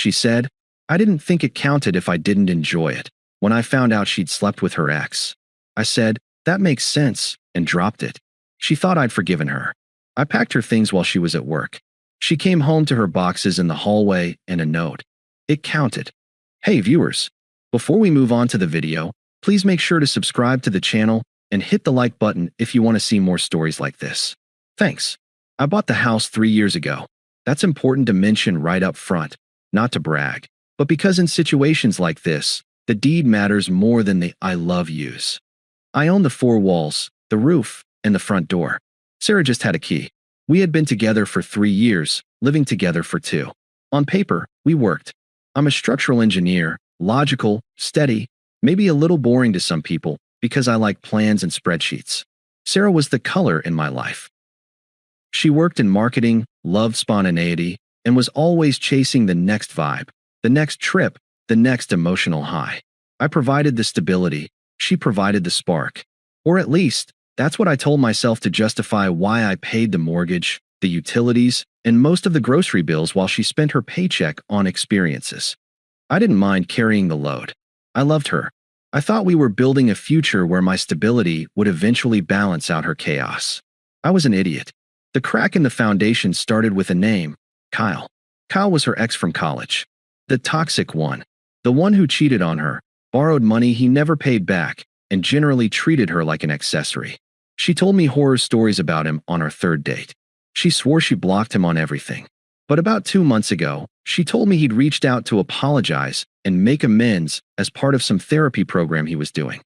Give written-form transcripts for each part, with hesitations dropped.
She said, I didn't think it counted if I didn't enjoy it. When I found out she'd slept with her ex, I said, that makes sense, and dropped it. She thought I'd forgiven her. I packed her things while she was at work. She came home to her boxes in the hallway and a note. It counted. Hey viewers, before we move on to the video, please make sure to subscribe to the channel and hit the like button if you want to see more stories like this. Thanks. I bought the house 3 years ago. That's important to mention right up front, not to brag, but because in situations like this, the deed matters more than the I love yous. I own the 4 walls, the roof, and the front door. Sarah just had a key. We had been together for 3 years, living together for 2. On paper, we worked. I'm a structural engineer, logical, steady, maybe a little boring to some people because I like plans and spreadsheets. Sarah was the color in my life. She worked in marketing, loved spontaneity, and was always chasing the next vibe, the next trip, the next emotional high. I provided the stability, she provided the spark. Or at least, that's what I told myself to justify why I paid the mortgage, the utilities, and most of the grocery bills while she spent her paycheck on experiences. I didn't mind carrying the load. I loved her. I thought we were building a future where my stability would eventually balance out her chaos. I was an idiot. The crack in the foundation started with a name, Kyle. Kyle was her ex from college. The toxic one. The one who cheated on her, borrowed money he never paid back, and generally treated her like an accessory. She told me horror stories about him on our 3rd date. She swore she blocked him on everything. But about 2 months ago, she told me he'd reached out to apologize and make amends as part of some therapy program he was doing.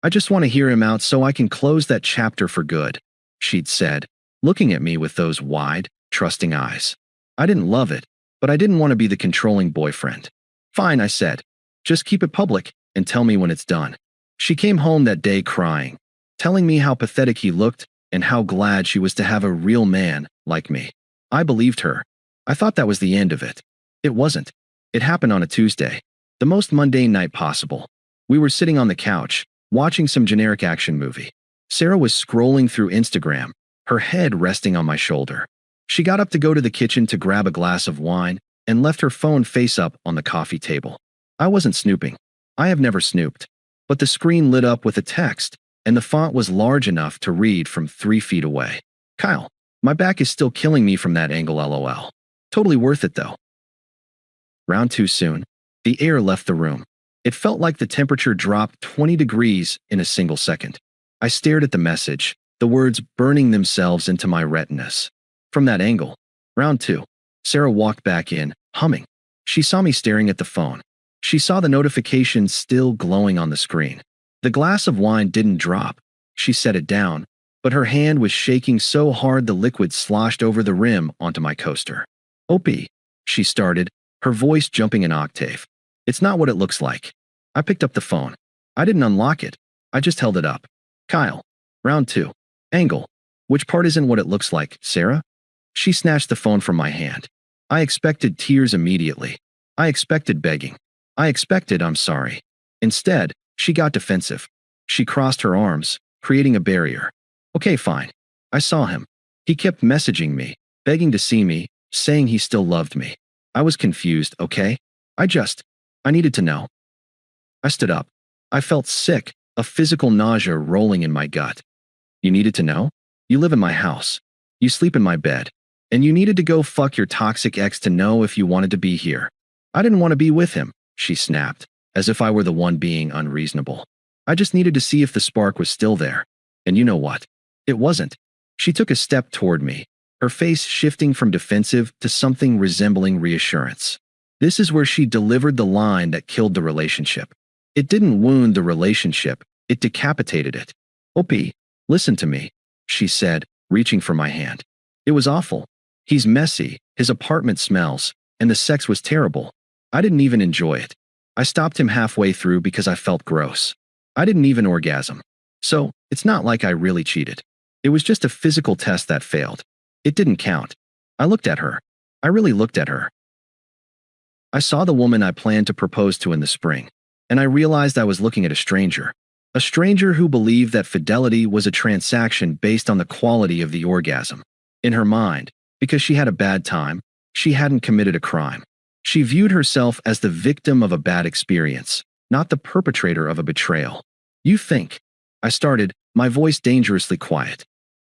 I just want to hear him out so I can close that chapter for good, she'd said, looking at me with those wide, trusting eyes. I didn't love it, but I didn't want to be the controlling boyfriend. Fine, I said. Just keep it public and tell me when it's done. She came home that day crying, telling me how pathetic he looked and how glad she was to have a real man like me. I believed her. I thought that was the end of it. It wasn't. It happened on a Tuesday, the most mundane night possible. We were sitting on the couch, watching some generic action movie. Sarah was scrolling through Instagram, her head resting on my shoulder. She got up to go to the kitchen to grab a glass of wine and left her phone face up on the coffee table. I wasn't snooping. I have never snooped. But the screen lit up with a text, and the font was large enough to read from 3 feet away. Kyle, my back is still killing me from that angle LOL. Totally worth it though. Round 2 soon. The air left the room. It felt like the temperature dropped 20 degrees in a single second. I stared at the message, the words burning themselves into my retinas. From that angle. Round 2. Sarah walked back in, humming. She saw me staring at the phone. She saw the notification still glowing on the screen. The glass of wine didn't drop. She set it down, but her hand was shaking so hard the liquid sloshed over the rim onto my coaster. Opie, she started, her voice jumping an octave. It's not what it looks like. I picked up the phone. I didn't unlock it. I just held it up. Kyle. Round 2. Angle. Which part isn't what it looks like, Sarah? She snatched the phone from my hand. I expected tears immediately. I expected begging. I expected I'm sorry. Instead, she got defensive. She crossed her arms, creating a barrier. Okay, fine. I saw him. He kept messaging me, begging to see me, saying he still loved me. I was confused, okay? I needed to know. I stood up. I felt sick, a physical nausea rolling in my gut. You needed to know? You live in my house. You sleep in my bed. And you needed to go fuck your toxic ex to know if you wanted to be here. I didn't want to be with him, she snapped, as if I were the one being unreasonable. I just needed to see if the spark was still there. And you know what? It wasn't. She took a step toward me, her face shifting from defensive to something resembling reassurance. This is where she delivered the line that killed the relationship. It didn't wound the relationship, it decapitated it. Opie, listen to me, she said, reaching for my hand. It was awful. He's messy, his apartment smells, and the sex was terrible. I didn't even enjoy it. I stopped him halfway through because I felt gross. I didn't even orgasm. So, it's not like I really cheated. It was just a physical test that failed. It didn't count. I looked at her. I really looked at her. I saw the woman I planned to propose to in the spring, and I realized I was looking at a stranger. A stranger who believed that fidelity was a transaction based on the quality of the orgasm. In her mind, because she had a bad time, she hadn't committed a crime. She viewed herself as the victim of a bad experience, not the perpetrator of a betrayal. You think, I started, my voice dangerously quiet.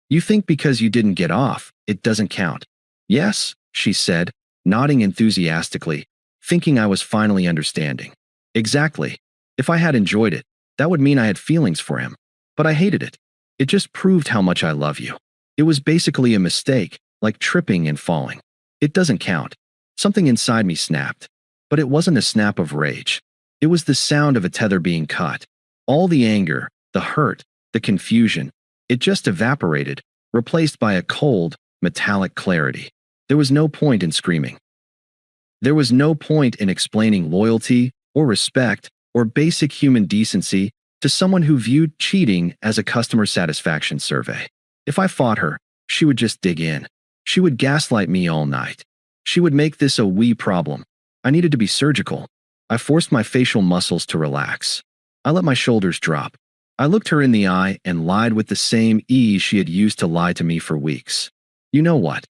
You think because you didn't get off, it doesn't count. Yes, she said, nodding enthusiastically, thinking I was finally understanding. Exactly. If I had enjoyed it, that would mean I had feelings for him. But I hated it. It just proved how much I love you. It was basically a mistake, like tripping and falling. It doesn't count. Something inside me snapped. But it wasn't a snap of rage. It was the sound of a tether being cut. All the anger, the hurt, the confusion, it just evaporated, replaced by a cold, metallic clarity. There was no point in screaming. There was no point in explaining loyalty or respect or basic human decency to someone who viewed cheating as a customer satisfaction survey. If I fought her, she would just dig in. She would gaslight me all night. She would make this a we problem. I needed to be surgical. I forced my facial muscles to relax. I let my shoulders drop. I looked her in the eye and lied with the same ease she had used to lie to me for weeks. You know what?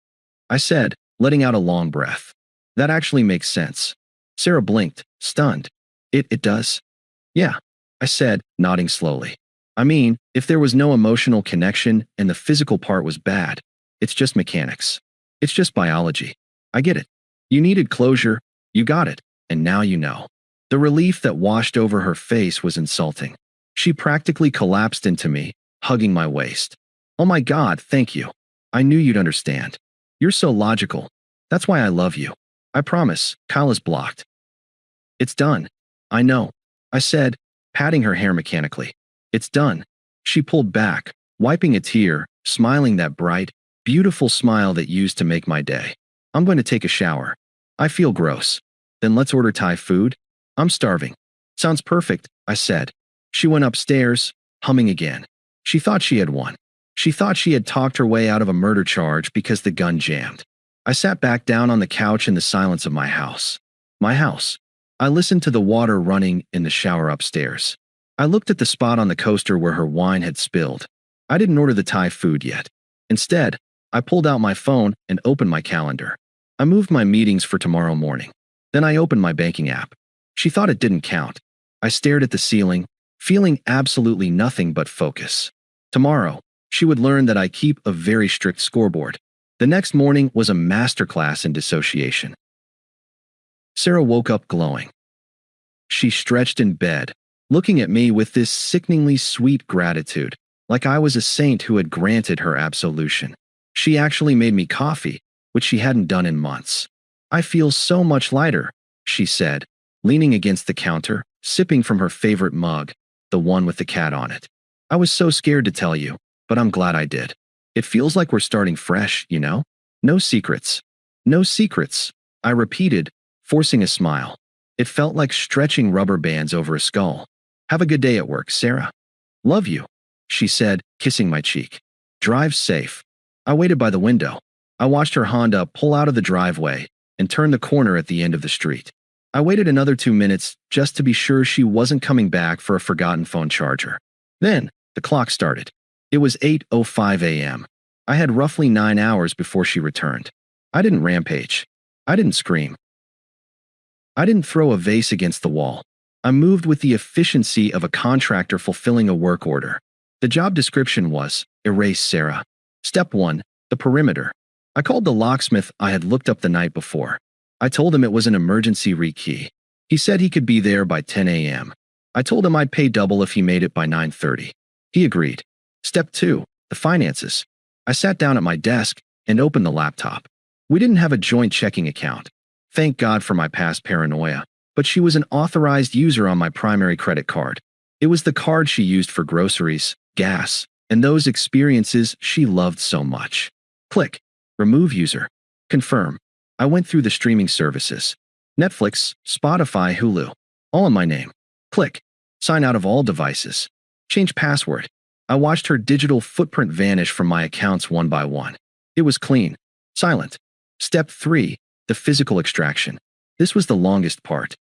I said, letting out a long breath. That actually makes sense. Sarah blinked, stunned. It does? Yeah, I said, nodding slowly. I mean, if there was no emotional connection and the physical part was bad, it's just mechanics. It's just biology. I get it. You needed closure, you got it, and now you know. The relief that washed over her face was insulting. She practically collapsed into me, hugging my waist. Oh my God, thank you. I knew you'd understand. You're so logical. That's why I love you. I promise, Kyle is blocked. It's done. I know. I said, patting her hair mechanically. It's done. She pulled back, wiping a tear, smiling that bright, beautiful smile that used to make my day. I'm going to take a shower. I feel gross. Then let's order Thai food. I'm starving. Sounds perfect, I said. She went upstairs, humming again. She thought she had won. She thought she had talked her way out of a murder charge because the gun jammed. I sat back down on the couch in the silence of my house. My house. I listened to the water running in the shower upstairs. I looked at the spot on the coaster where her wine had spilled. I didn't order the Thai food yet. Instead, I pulled out my phone and opened my calendar. I moved my meetings for tomorrow morning. Then I opened my banking app. She thought it didn't count. I stared at the ceiling, feeling absolutely nothing but focus. Tomorrow, she would learn that I keep a very strict scoreboard. The next morning was a masterclass in dissociation. Sarah woke up glowing. She stretched in bed, looking at me with this sickeningly sweet gratitude, like I was a saint who had granted her absolution. She actually made me coffee, which she hadn't done in months. I feel so much lighter, she said, leaning against the counter, sipping from her favorite mug, the one with the cat on it. I was so scared to tell you, but I'm glad I did. It feels like we're starting fresh, you know? No secrets. No secrets, I repeated, forcing a smile. It felt like stretching rubber bands over a skull. Have a good day at work, Sarah. Love you, she said, kissing my cheek. Drive safe. I waited by the window. I watched her Honda pull out of the driveway and turn the corner at the end of the street. I waited another 2 minutes just to be sure she wasn't coming back for a forgotten phone charger. Then, the clock started. It was 8:05 a.m. I had roughly 9 hours before she returned. I didn't rampage. I didn't scream. I didn't throw a vase against the wall. I moved with the efficiency of a contractor fulfilling a work order. The job description was, erase Sarah. Step 1, the perimeter. I called the locksmith I had looked up the night before. I told him it was an emergency rekey. He said he could be there by 10 a.m. I told him I'd pay double if he made it by 9:30. He agreed. Step 2, the finances. I sat down at my desk and opened the laptop. We didn't have a joint checking account. Thank God for my past paranoia, but she was an authorized user on my primary credit card. It was the card she used for groceries, gas, and those experiences she loved so much. Click. Remove user. Confirm. I went through the streaming services. Netflix, Spotify, Hulu. All in my name. Click. Sign out of all devices. Change password. I watched her digital footprint vanish from my accounts one by one. It was clean. Silent. Step 3. The physical extraction. This was the longest part.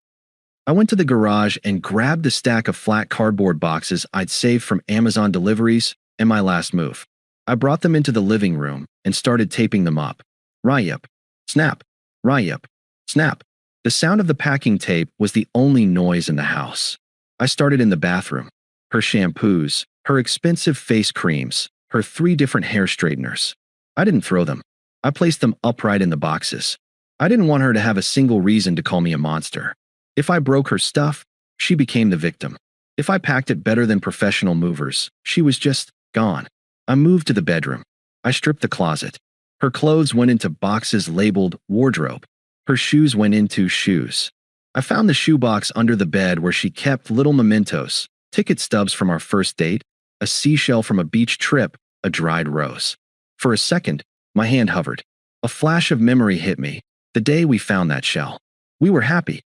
I went to the garage and grabbed the stack of flat cardboard boxes I'd saved from Amazon deliveries and my last move. I brought them into the living room and started taping them up. Ryup. Snap. Ryup. Snap. The sound of the packing tape was the only noise in the house. I started in the bathroom. Her shampoos, her expensive face creams, her 3 different hair straighteners. I didn't throw them. I placed them upright in the boxes. I didn't want her to have a single reason to call me a monster. If I broke her stuff, she became the victim. If I packed it better than professional movers, she was just gone. I moved to the bedroom. I stripped the closet. Her clothes went into boxes labeled wardrobe. Her shoes went into shoes. I found the shoebox under the bed where she kept little mementos, ticket stubs from our first date, a seashell from a beach trip, a dried rose. For a second, my hand hovered. A flash of memory hit me. The day we found that shell. We were happy.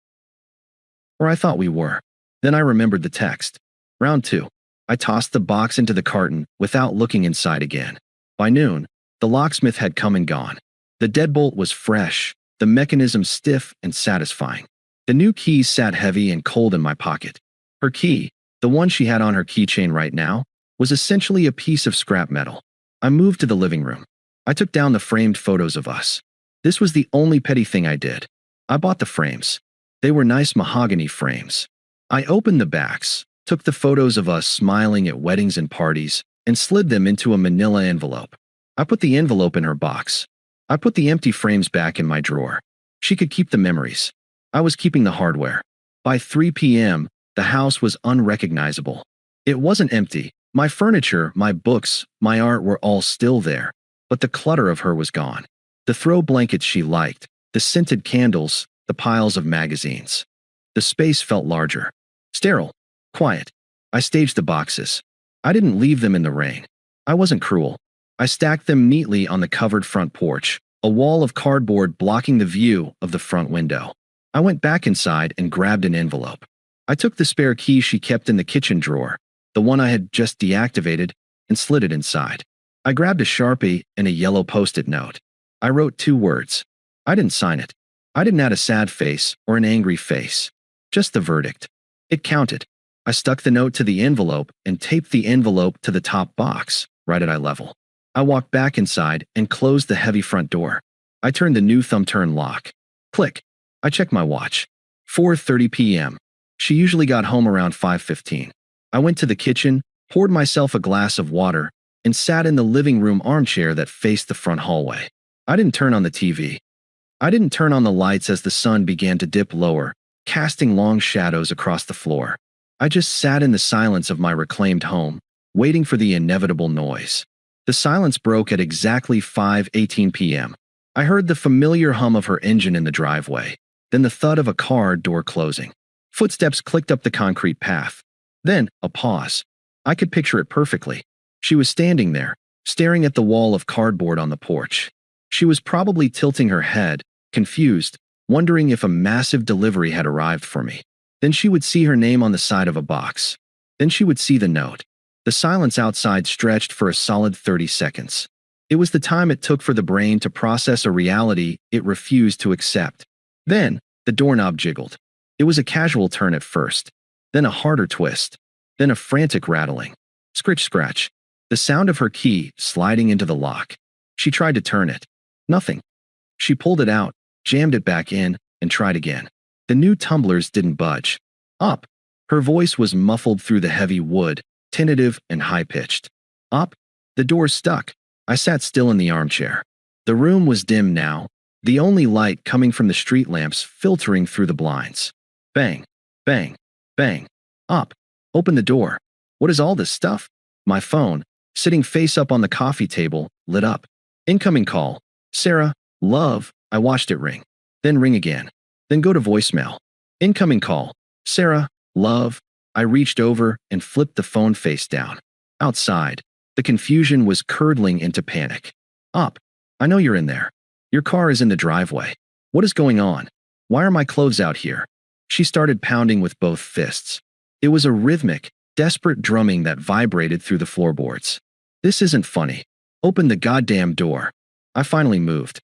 Or I thought we were. Then I remembered the text. Round 2. I tossed the box into the carton without looking inside again. By noon, the locksmith had come and gone. The deadbolt was fresh, the mechanism stiff and satisfying. The new keys sat heavy and cold in my pocket. Her key, the one she had on her keychain right now, was essentially a piece of scrap metal. I moved to the living room. I took down the framed photos of us. This was the only petty thing I did. I bought the frames. They were nice mahogany frames. I opened the backs, took the photos of us smiling at weddings and parties, and slid them into a manila envelope. I put the envelope in her box. I put the empty frames back in my drawer. She could keep the memories. I was keeping the hardware. By 3 p.m., the house was unrecognizable. It wasn't empty. My furniture, my books, my art were all still there, but the clutter of her was gone. The throw blankets she liked, the scented candles, the piles of magazines. The space felt larger. Sterile. Quiet. I staged the boxes. I didn't leave them in the rain. I wasn't cruel. I stacked them neatly on the covered front porch, a wall of cardboard blocking the view of the front window. I went back inside and grabbed an envelope. I took the spare key she kept in the kitchen drawer, the one I had just deactivated, and slid it inside. I grabbed a Sharpie and a yellow Post-it note. I wrote 2 words. I didn't sign it. I didn't add a sad face or an angry face. Just the verdict. It counted. I stuck the note to the envelope and taped the envelope to the top box, right at eye level. I walked back inside and closed the heavy front door. I turned the new thumb-turn lock. Click. I checked my watch. 4:30 p.m. She usually got home around 5:15. I went to the kitchen, poured myself a glass of water, and sat in the living room armchair that faced the front hallway. I didn't turn on the TV. I didn't turn on the lights as the sun began to dip lower, casting long shadows across the floor. I just sat in the silence of my reclaimed home, waiting for the inevitable noise. The silence broke at exactly 5:18 p.m. I heard the familiar hum of her engine in the driveway, then the thud of a car door closing. Footsteps clicked up the concrete path. Then, a pause. I could picture it perfectly. She was standing there, staring at the wall of cardboard on the porch. She was probably tilting her head, confused, wondering if a massive delivery had arrived for me. Then she would see her name on the side of a box. Then she would see the note. The silence outside stretched for a solid 30 seconds. It was the time it took for the brain to process a reality it refused to accept. Then, the doorknob jiggled. It was a casual turn at first, then a harder twist, then a frantic rattling. Scritch-scratch. The sound of her key sliding into the lock. She tried to turn it. Nothing. She pulled it out, jammed it back in, and tried again. The new tumblers didn't budge. Up. Her voice was muffled through the heavy wood, tentative and high-pitched. Up. The door stuck. I sat still in the armchair. The room was dim now, the only light coming from the street lamps filtering through the blinds. Bang. Bang. Bang. Up. Open the door. What is all this stuff? My phone, sitting face up on the coffee table, lit up. Incoming call. Sarah, love. I watched it ring. Then ring again. Then go to voicemail. Incoming call. Sarah, love. I reached over and flipped the phone face down. Outside, the confusion was curdling into panic. Up. I know you're in there. Your car is in the driveway. What is going on? Why are my clothes out here? She started pounding with both fists. It was a rhythmic, desperate drumming that vibrated through the floorboards. This isn't funny. Open the goddamn door. I finally moved.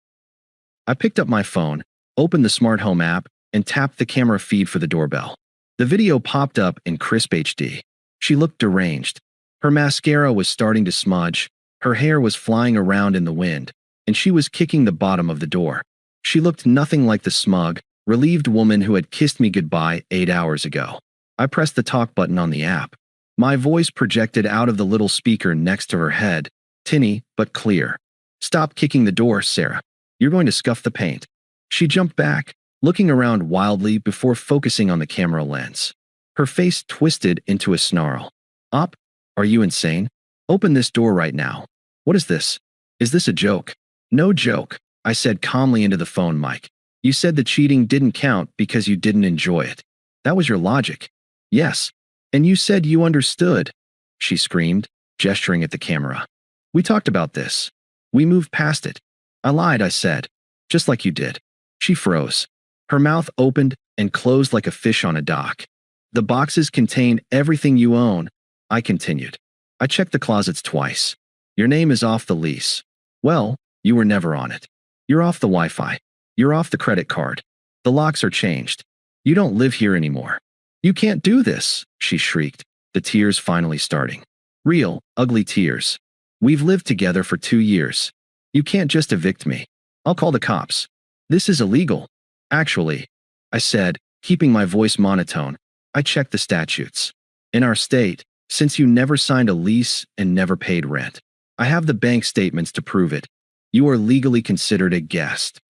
I picked up my phone, opened the smart home app, and tapped the camera feed for the doorbell. The video popped up in crisp HD. She looked deranged. Her mascara was starting to smudge, her hair was flying around in the wind, and she was kicking the bottom of the door. She looked nothing like the smug, relieved woman who had kissed me goodbye 8 hours ago. I pressed the talk button on the app. My voice projected out of the little speaker next to her head, tinny but clear. "Stop kicking the door, Sarah. You're going to scuff the paint." She jumped back, looking around wildly before focusing on the camera lens. Her face twisted into a snarl. "Op, are you insane? Open this door right now. What is this? Is this a joke?" "No joke," I said calmly into the phone mic. "You said the cheating didn't count because you didn't enjoy it. That was your logic." "Yes. And you said you understood," she screamed, gesturing at the camera. "We talked about this. We moved past it." "I lied," I said. "Just like you did." She froze. Her mouth opened and closed like a fish on a dock. "The boxes contain everything you own," I continued. "I checked the closets twice. Your name is off the lease. Well, you were never on it. You're off the Wi-Fi. You're off the credit card. The locks are changed. You don't live here anymore." "You can't do this," she shrieked, the tears finally starting. Real, ugly tears. "We've lived together for 2 years. You can't just evict me. I'll call the cops. This is illegal." "Actually," I said, keeping my voice monotone, "I checked the statutes. In our state, since you never signed a lease and never paid rent, I have the bank statements to prove it. You are legally considered a guest.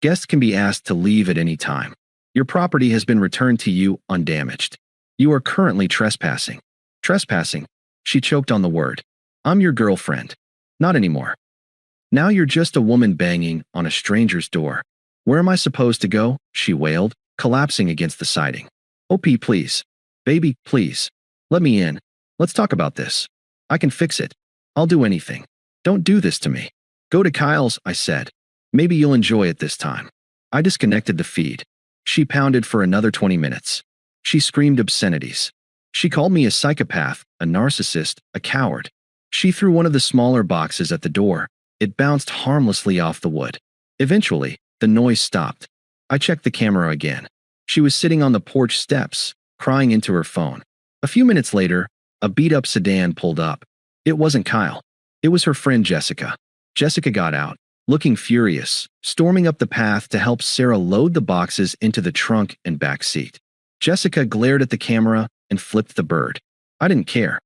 Guests can be asked to leave at any time. Your property has been returned to you undamaged. You are currently trespassing." "Trespassing?" She choked on the word. "I'm your girlfriend." "Not anymore. Now you're just a woman banging on a stranger's door." "Where am I supposed to go?" she wailed, collapsing against the siding. "OP, please. Baby, please. Let me in. Let's talk about this. I can fix it. I'll do anything. Don't do this to me." "Go to Kyle's," I said. "Maybe you'll enjoy it this time." I disconnected the feed. She pounded for another 20 minutes. She screamed obscenities. She called me a psychopath, a narcissist, a coward. She threw one of the smaller boxes at the door. It bounced harmlessly off the wood. Eventually, the noise stopped. I checked the camera again. She was sitting on the porch steps, crying into her phone. A few minutes later, a beat-up sedan pulled up. It wasn't Kyle. It was her friend Jessica. Jessica got out, looking furious, storming up the path to help Sarah load the boxes into the trunk and back seat. Jessica glared at the camera and flipped the bird. I didn't care.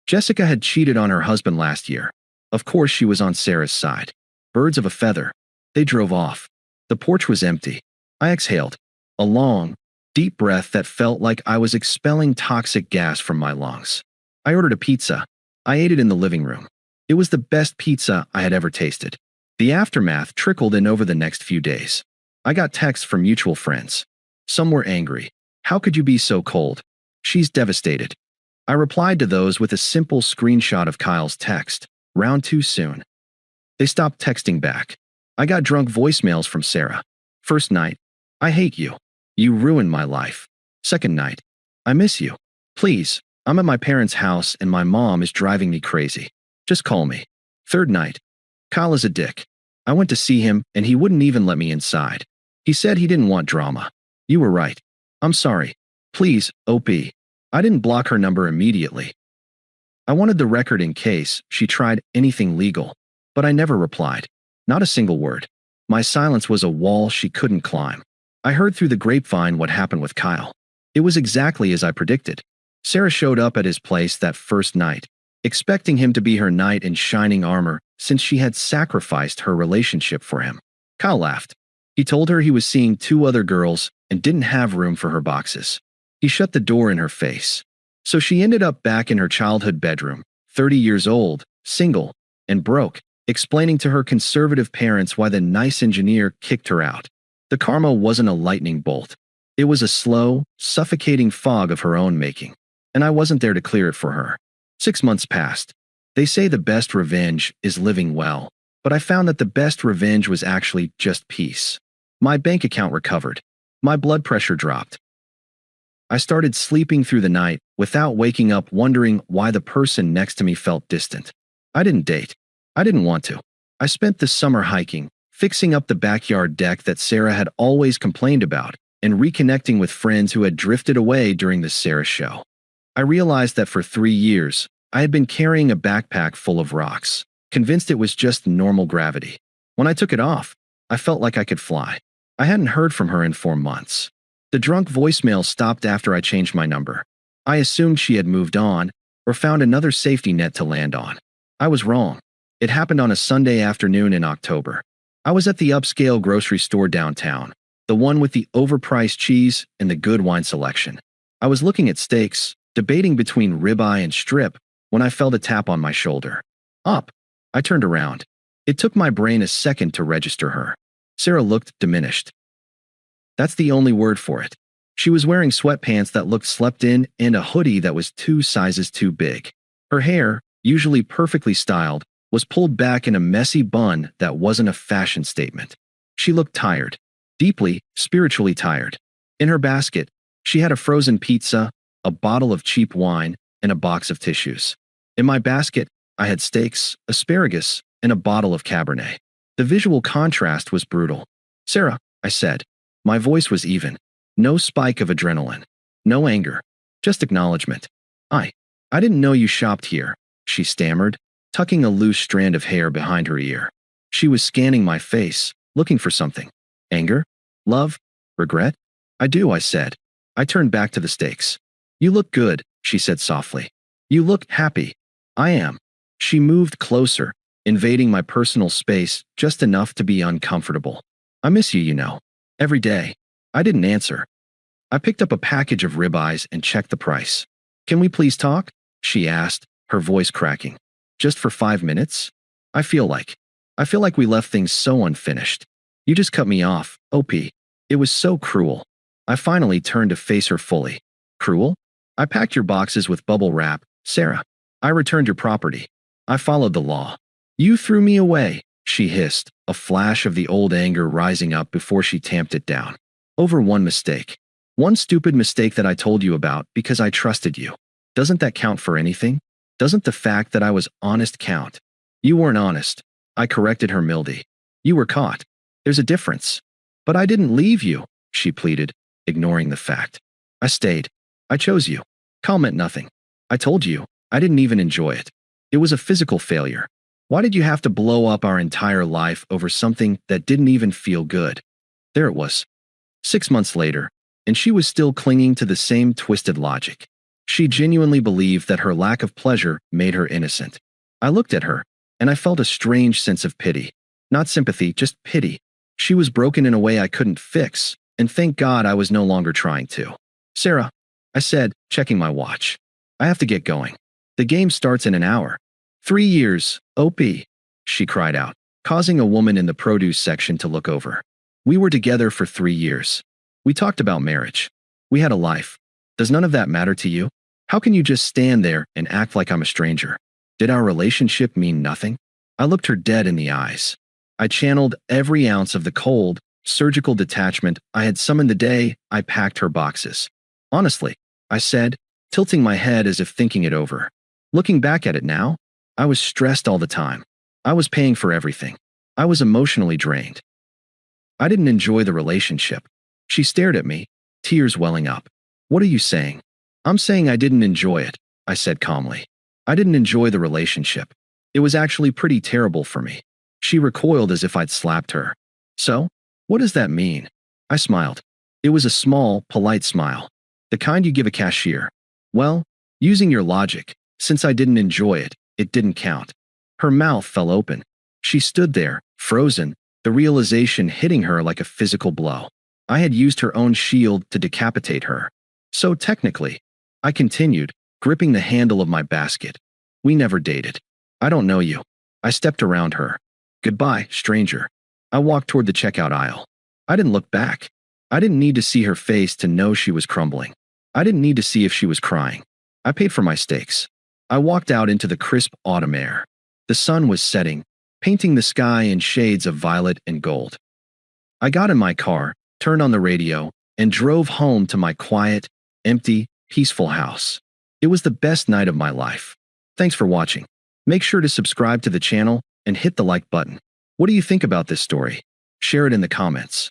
Jessica had cheated on her husband last year. Of course she was on Sarah's side. Birds of a feather. They drove off. The porch was empty. I exhaled. A long, deep breath that felt like I was expelling toxic gas from my lungs. I ordered a pizza. I ate it in the living room. It was the best pizza I had ever tasted. The aftermath trickled in over the next few days. I got texts from mutual friends. Some were angry. "How could you be so cold? She's devastated." I replied to those with a simple screenshot of Kyle's text. "Round too soon." They stopped texting back. I got drunk voicemails from Sarah. First night, "I hate you. You ruined my life." Second night, "I miss you. Please, I'm at my parents' house and my mom is driving me crazy. Just call me." Third night, "Kyle is a dick. I went to see him and he wouldn't even let me inside. He said he didn't want drama. You were right. I'm sorry. Please, OP." I didn't block her number immediately. I wanted the record in case she tried anything legal, but I never replied. Not a single word. My silence was a wall she couldn't climb. I heard through the grapevine what happened with Kyle. It was exactly as I predicted. Sarah showed up at his place that first night, expecting him to be her knight in shining armor since she had sacrificed her relationship for him. Kyle laughed. He told her he was seeing 2 other girls and didn't have room for her boxes. He shut the door in her face. So she ended up back in her childhood bedroom, 30 years old, single, and broke, explaining to her conservative parents why the nice engineer kicked her out. The karma wasn't a lightning bolt. It was a slow, suffocating fog of her own making, and I wasn't there to clear it for her. 6 months passed. They say the best revenge is living well, but I found that the best revenge was actually just peace. My bank account recovered. My blood pressure dropped. I started sleeping through the night without waking up wondering why the person next to me felt distant. I didn't date. I didn't want to. I spent the summer hiking, fixing up the backyard deck that Sarah had always complained about, and reconnecting with friends who had drifted away during the Sarah show. I realized that for 3 years, I had been carrying a backpack full of rocks, convinced it was just normal gravity. When I took it off, I felt like I could fly. I hadn't heard from her in 4 months. The drunk voicemail stopped after I changed my number. I assumed she had moved on or found another safety net to land on. I was wrong. It happened on a Sunday afternoon in October. I was at the upscale grocery store downtown, the one with the overpriced cheese and the good wine selection. I was looking at steaks, debating between ribeye and strip, when I felt a tap on my shoulder. Up. I turned around. It took my brain a second to register her. Sarah looked diminished. That's the only word for it. She was wearing sweatpants that looked slept in and a hoodie that was 2 sizes too big. Her hair, usually perfectly styled, was pulled back in a messy bun that wasn't a fashion statement. She looked tired. Deeply, spiritually tired. In her basket, she had a frozen pizza, a bottle of cheap wine, and a box of tissues. In my basket, I had steaks, asparagus, and a bottle of Cabernet. The visual contrast was brutal. "Sarah," I said. My voice was even. No spike of adrenaline. No anger. Just acknowledgement. I didn't know you shopped here," she stammered, tucking a loose strand of hair behind her ear. She was scanning my face, looking for something. Anger? Love? Regret? "I do," I said. I turned back to the steaks. "You look good," she said softly. "You look happy." "I am." She moved closer, invading my personal space just enough to be uncomfortable. "I miss you, you know. Every day." I didn't answer. I picked up a package of ribeyes and checked the price. "Can we please talk?" she asked, her voice cracking. "Just for 5 minutes? I feel like we left things so unfinished. You just cut me off, OP. It was so cruel." I finally turned to face her fully. "Cruel? I packed your boxes with bubble wrap, Sarah. I returned your property. I followed the law. You threw me away," she hissed, a flash of the old anger rising up before she tamped it down. "Over one mistake. One stupid mistake that I told you about because I trusted you. Doesn't that count for anything? Doesn't the fact that I was honest count?" "You weren't honest," I corrected her mildly. "You were caught. There's a difference." "But I didn't leave you," she pleaded, ignoring the fact. "I stayed. I chose you." Calm meant nothing. "I told you, I didn't even enjoy it. It was a physical failure. Why did you have to blow up our entire life over something that didn't even feel good?" There it was. 6 months later, and she was still clinging to the same twisted logic. She genuinely believed that her lack of pleasure made her innocent. I looked at her, and I felt a strange sense of pity. Not sympathy, just pity. She was broken in a way I couldn't fix, and thank God I was no longer trying to. "Sarah," I said, checking my watch. "I have to get going. The game starts in an hour." 3 years, OP, she cried out, causing a woman in the produce section to look over. "We were together for 3 years. We talked about marriage. We had a life. Does none of that matter to you? How can you just stand there and act like I'm a stranger? Did our relationship mean nothing?" I looked her dead in the eyes. I channeled every ounce of the cold, surgical detachment I had summoned the day I packed her boxes. "Honestly," I said, tilting my head as if thinking it over. Looking back at it now, I was stressed all the time. I was paying for everything. I was emotionally drained. I didn't enjoy the relationship. She stared at me, tears welling up. "What are you saying?" "I'm saying I didn't enjoy it," I said calmly. "I didn't enjoy the relationship. It was actually pretty terrible for me." She recoiled as if I'd slapped her. "So? What does that mean?" I smiled. It was a small, polite smile. The kind you give a cashier. "Well, using your logic, since I didn't enjoy it, it didn't count." Her mouth fell open. She stood there, frozen, the realization hitting her like a physical blow. I had used her own shield to decapitate her. "So technically," I continued, gripping the handle of my basket, "we never dated. I don't know you." I stepped around her. "Goodbye, stranger." I walked toward the checkout aisle. I didn't look back. I didn't need to see her face to know she was crumbling. I didn't need to see if she was crying. I paid for my steaks. I walked out into the crisp autumn air. The sun was setting, painting the sky in shades of violet and gold. I got in my car, turned on the radio, and drove home to my quiet, empty, peaceful house. It was the best night of my life. Thanks for watching. Make sure to subscribe to the channel and hit the like button. What do you think about this story? Share it in the comments.